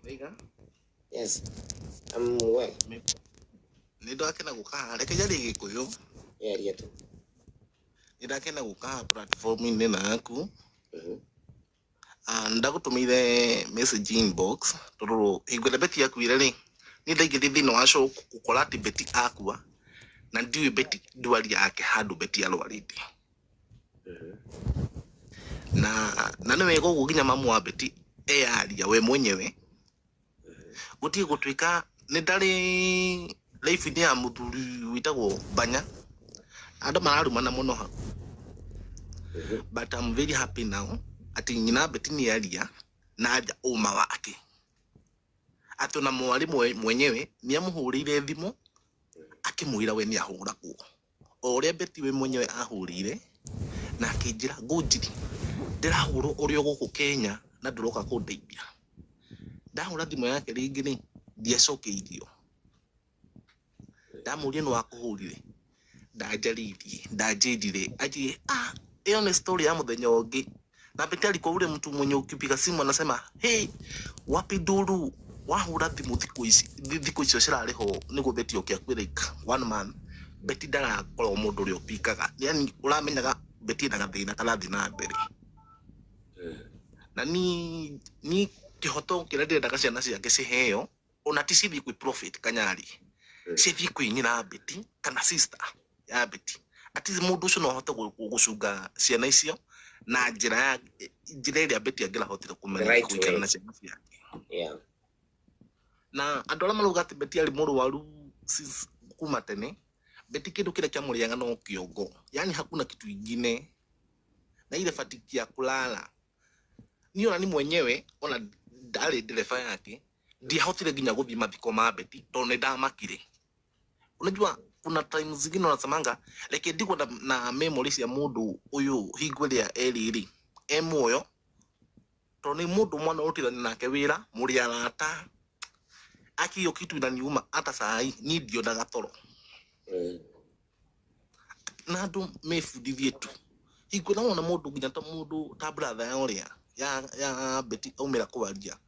Mega? Yes. I'm well. Nindakena guka reke jari gikuyu. Yaria tu. Nindakena guka platform-inĩ naku. Ndagutumire message inbox tondũ hingo ĩrĩa Beti akuire rĩ nĩ ndaingĩrire thĩinĩ wa show gũkora atĩ Beti akua na ndiũĩ Beti ndwari yake handũ Beti arwarĩte. Na nĩ wega ũguo nginya mamu wa Beti eyaria we mwenyewe gutie gũtuĩka nĩ ndarĩ live-inĩ ya mũthuri wĩtagwo Banya andũ mararumana mũno hau. But I'm very happy now ati nyina Beti ni aria na aja uma wake ati na mwari mwenyewe ni amuhurire thimu akimwira we ni ahuragwo o uria Beti we mwenyewe ahurire na akijira ngujiri ndirahurwo urio guku Kenya na nduroka kundeithia. Ndahura thimu yake ringi ni ndiacokeirio ndamuria no akuhurire ndanjirire aje hiyo ni story ya muthenya ungi na Beti alikuwa ule mtu mwenye ukipiga simu anasema hey wapi Nduru wahura thimu thiku icio cirariho niguo Beti okia kwirika one man Beti ndarakorwo mundu uri upikaga yani uramenyaga Beti na gathina kana thi na mbere na ni kihoto kira ndendaga ciana ciake ciheo ona ti cithi kwi profit Kanyari cithi kwi nyina Beti kana sister ya Beti ati mundu ucio no ahote gucunga ciana icio na njira iria Beti angirahotire kumenya kuikara na ciana ciake. Yeah. Na andu aria maruga ati Beti ari murwaru kuma tene Beti kindu kile kia murianga no kiongo yani hakuna kitu ingine na ile fatiki ya kulala niona ni mwenyewe ona ndari dereva yake ndiahotire nginya guthii mathiko ma Beti tondu ni ndamakire. Unajua kuna times zingine unasemanga like ndiko na memories ya mundu uyu hingo ria eriri muoyo tondu ni mundu mwana utithani nake wira muri arata akiyo kitu inaniuma hata sai ni ndio ndagatoro na andu mefundithie tu hingo na mundu nginya ta mundu ta brother ya uria ya Beti aumira kwaria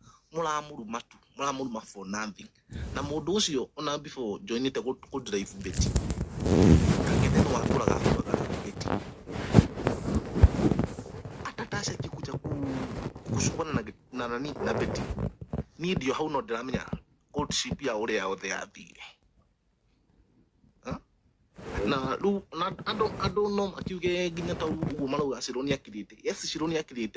muramuruma for nothing na mundu ucio ona before joinite ku drive Beti kagete no akuraga Beti atatasha kikuja kushukana na nani na Beti ni ndio hau no ndiramenya courtship ya uria othe yathire na ru na ando no akiuge nginya ta uguo marauga Shironi akirite yes Shironi akirite